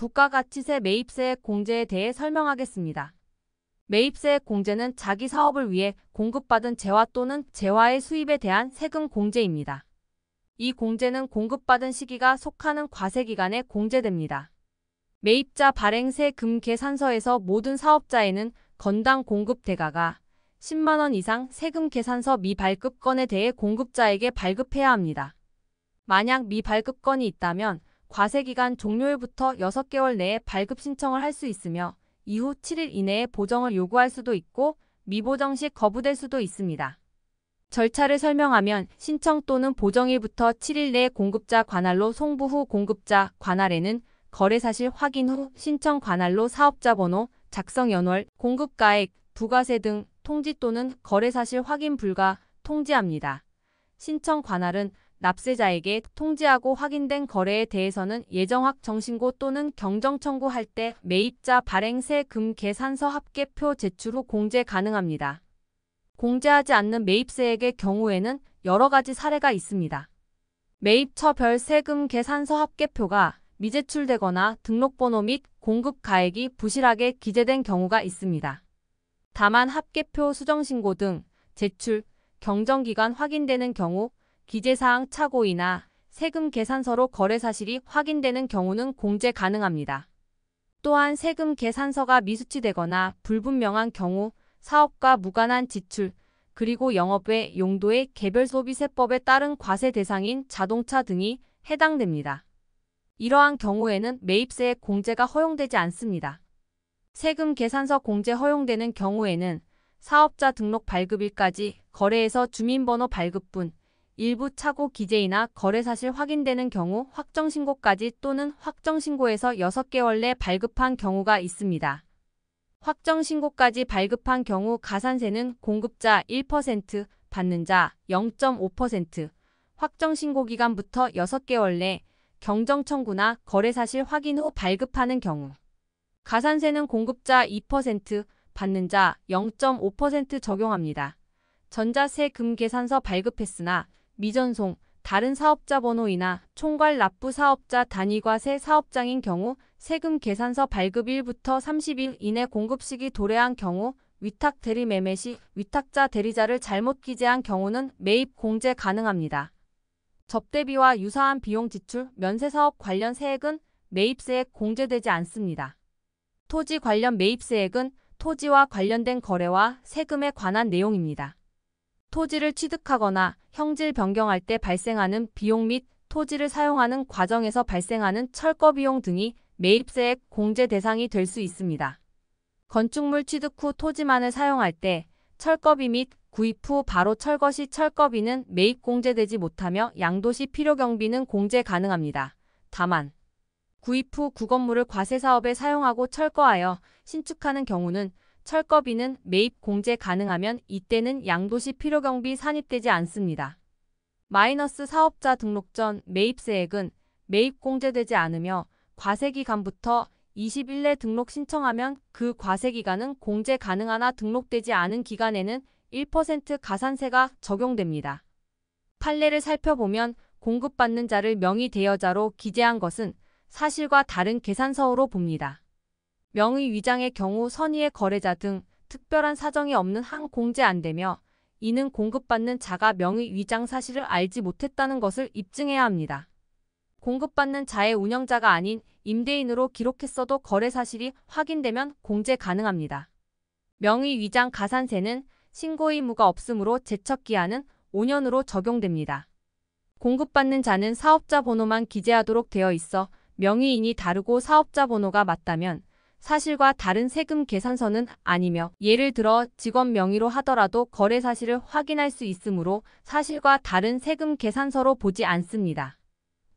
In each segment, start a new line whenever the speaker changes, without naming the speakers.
국가가치세 매입세액 공제에 대해 설명하겠습니다. 매입세액 공제는 자기 사업을 위해 공급받은 재화 또는 재화의 수입에 대한 세금 공제입니다. 이 공제는 공급받은 시기가 속하는 과세기간에 공제됩니다. 매입자 발행 세금 계산서에서 모든 사업자에는 건당 공급 대가가 10만 원 이상 세금 계산서 미발급 건에 대해 공급자에게 발급해야 합니다. 만약 미발급 건이 있다면 과세기간 종료일부터 6개월 내에 발급 신청을 할 수 있으며 이후 7일 이내에 보정을 요구할 수도 있고 미보정 시 거부될 수도 있습니다. 절차를 설명하면 신청 또는 보정일부터 7일 내에 공급자 관할로 송부 후 공급자 관할에는 거래사실 확인 후 신청 관할로 사업자 번호, 작성 연월, 공급가액, 부가세 등 통지 또는 거래사실 확인 불가 통지합니다. 신청 관할은 납세자에게 통지하고 확인된 거래에 대해서는 예정확정신고 또는 경정청구할 때 매입자 발행 세금 계산서 합계표 제출 후 공제 가능합니다. 공제하지 않는 매입세액의 경우에는 여러 가지 사례가 있습니다. 매입처별 세금 계산서 합계표가 미제출되거나 등록번호 및 공급가액이 부실하게 기재된 경우가 있습니다. 다만 합계표 수정신고 등 제출, 경정기간 확인되는 경우, 기재사항 착오이나 세금 계산서로 거래 사실이 확인되는 경우는 공제 가능합니다. 또한 세금 계산서가 미수치되거나 불분명한 경우 사업과 무관한 지출, 그리고 영업외 용도의 개별소비세법에 따른 과세 대상인 자동차 등이 해당됩니다. 이러한 경우에는 매입세액 공제가 허용되지 않습니다. 세금 계산서 공제 허용되는 경우에는 사업자 등록 발급일까지 거래에서 주민번호 발급분, 일부 착오 기재이나 거래사실 확인되는 경우 확정신고까지 또는 확정신고에서 6개월 내 발급한 경우가 있습니다. 확정신고까지 발급한 경우 가산세는 공급자 1%, 받는 자 0.5%, 확정신고 기간부터 6개월 내 경정청구나 거래사실 확인 후 발급하는 경우, 가산세는 공급자 2%, 받는 자 0.5% 적용합니다. 전자세금 계산서 발급했으나 미전송, 다른 사업자 번호이나 총괄 납부 사업자 단위과세 사업장인 경우 세금 계산서 발급일부터 30일 이내 공급 시기 도래한 경우 위탁 대리 매매 시 위탁자 대리자를 잘못 기재한 경우는 매입 공제 가능합니다. 접대비와 유사한 비용 지출, 면세사업 관련 세액은 매입세액 공제되지 않습니다. 토지 관련 매입세액은 토지와 관련된 거래와 세금에 관한 내용입니다. 토지를 취득하거나 형질 변경할 때 발생하는 비용 및 토지를 사용하는 과정에서 발생하는 철거 비용 등이 매입세액 공제 대상이 될 수 있습니다. 건축물 취득 후 토지만을 사용할 때 철거비 및 구입 후 바로 철거 시 철거비는 매입 공제되지 못하며 양도시 필요경비는 공제 가능합니다. 다만 구입 후 구건물을 과세사업에 사용하고 철거하여 신축하는 경우는 철거비는 매입 공제 가능하면 이때는 양도시 필요경비 산입되지 않습니다. 마이너스 사업자 등록 전 매입세액은 매입 공제되지 않으며 과세기간부터 20일 내 등록 신청하면 그 과세기간은 공제 가능하나 등록되지 않은 기간에는 1% 가산세가 적용됩니다. 판례를 살펴보면 공급받는 자를 명의 대여자로 기재한 것은 사실과 다른 계산서로 봅니다. 명의 위장의 경우 선의의 거래자 등 특별한 사정이 없는 한 공제 안 되며 이는 공급받는 자가 명의 위장 사실을 알지 못했다는 것을 입증해야 합니다. 공급받는 자의 운영자가 아닌 임대인으로 기록했어도 거래 사실이 확인되면 공제 가능합니다. 명의 위장 가산세는 신고 의무가 없으므로 제척기한은 5년으로 적용됩니다. 공급받는 자는 사업자 번호만 기재하도록 되어 있어 명의인이 다르고 사업자 번호가 맞다면 사실과 다른 세금 계산서는 아니며 예를 들어 직원 명의로 하더라도 거래 사실을 확인할 수 있으므로 사실과 다른 세금 계산서로 보지 않습니다.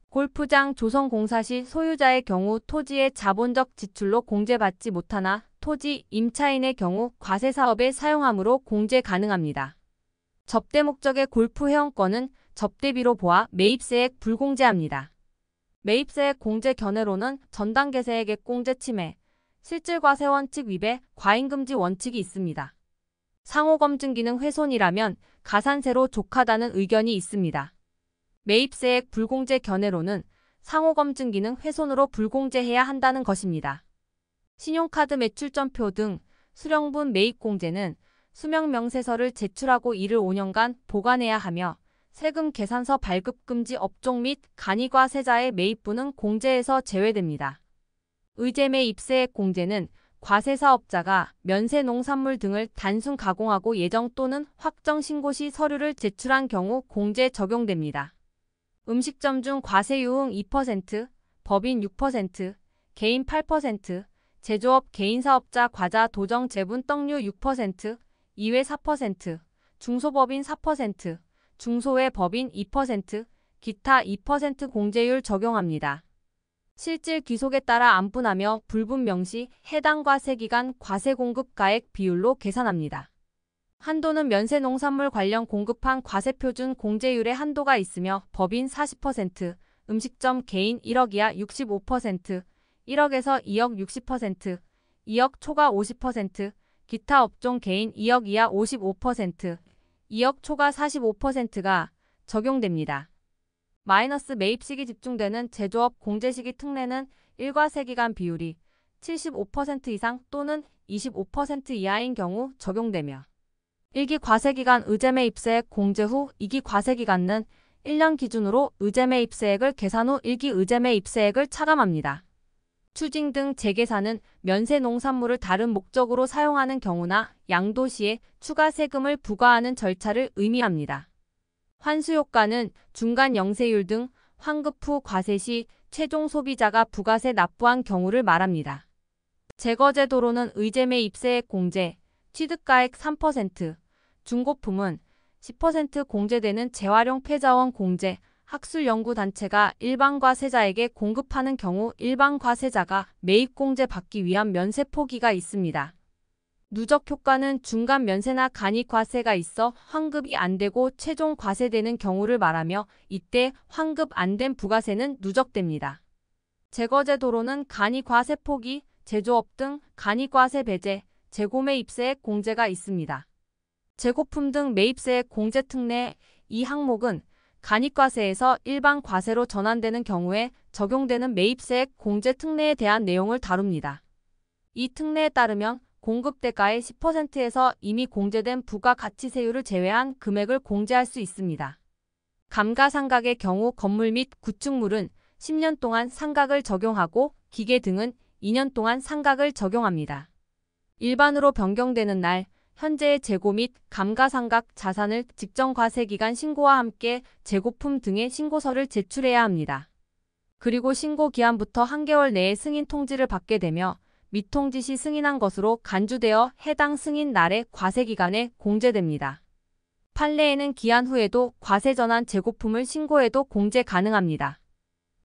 골프장 조성 공사 시 소유자의 경우 토지의 자본적 지출로 공제받지 못하나 토지 임차인의 경우 과세사업에 사용하므로 공제 가능합니다. 접대 목적의 골프 회원권은 접대비로 보아 매입세액 불공제합니다. 매입세액 공제 견해로는 전당계세액액 공제 침해, 실질과세 원칙 위배, 과잉금지 원칙이 있습니다. 상호검증 기능 훼손이라면 가산세로 족하다는 의견이 있습니다. 매입세액 불공제 견해로는 상호검증 기능 훼손으로 불공제해야 한다는 것입니다. 신용카드 매출점표 등 수령분 매입공제는 수명명세서를 제출하고 이를 5년간 보관해야 하며 세금 계산서 발급 금지 업종 및 간이과세자의 매입분은 공제에서 제외됩니다. 의제매입세액 공제는 과세사업자가 면세 농산물 등을 단순 가공하고 예정 또는 확정 신고 시 서류를 제출한 경우 공제 적용됩니다. 음식점 중 과세유흥 2%, 법인 6%, 개인 8%, 제조업 개인사업자 과자 도정 제분 떡류 6%, 이외 4%, 중소법인 4%, 중소외 법인 2%, 기타 2% 공제율 적용합니다. 실질 귀속에 따라 안분하며 불분명 시 해당 과세기간 과세공급가액 비율로 계산합니다. 한도는 면세 농산물 관련 공급한 과세표준 공제율의 한도가 있으며 법인 40%, 음식점 개인 1억 이하 65%, 1억에서 2억 60%, 2억 초과 50%, 기타 업종 개인 2억 이하 55%, 2억 초과 45%가 적용됩니다. 마이너스 매입 시기 집중되는 제조업 공제 시기 특례는 일과세기간 비율이 75% 이상 또는 25% 이하인 경우 적용되며 1기 과세기간 의제매입세액 공제 후 2기 과세기간은 1년 기준으로 의제매입세액을 계산 후 1기 의제매입세액을 차감합니다. 추징 등 재계산은 면세 농산물을 다른 목적으로 사용하는 경우나 양도 시에 추가 세금을 부과하는 절차를 의미합니다. 환수효과는 중간 영세율 등 환급 후 과세 시 최종 소비자가 부가세 납부한 경우를 말합니다. 제거제도로는 의제매입세액 공제, 취득가액 3%, 중고품은 10% 공제되는 재활용 폐자원 공제, 학술연구단체가 일반 과세자에게 공급하는 경우 일반 과세자가 매입 공제 받기 위한 면세 포기가 있습니다. 누적 효과는 중간 면세나 간이 과세가 있어 환급이 안 되고 최종 과세되는 경우를 말하며 이때 환급 안 된 부가세는 누적됩니다. 제거제도로는 간이 과세 포기, 제조업 등 간이 과세 배제, 재고매입세액 공제가 있습니다. 재고품 등 매입세액 공제 특례 이 항목은 간이과세에서 일반 과세로 전환되는 경우에 적용되는 매입세액 공제 특례에 대한 내용을 다룹니다. 이 특례에 따르면 공급대가의 10%에서 이미 공제된 부가가치세율을 제외한 금액을 공제할 수 있습니다. 감가상각의 경우 건물 및 구축물은 10년 동안 상각을 적용하고 기계 등은 2년 동안 상각을 적용합니다. 일반으로 변경되는 날 현재의 재고 및 감가상각 자산을 직전과세기간 신고와 함께 재고품 등의 신고서를 제출해야 합니다. 그리고 신고 기한부터 한 개월 내에 승인 통지를 받게 되며 미통지 시 승인한 것으로 간주되어 해당 승인 날의 과세기간에 공제됩니다. 판례에는 기한 후에도 과세 전환 재고품을 신고해도 공제 가능합니다.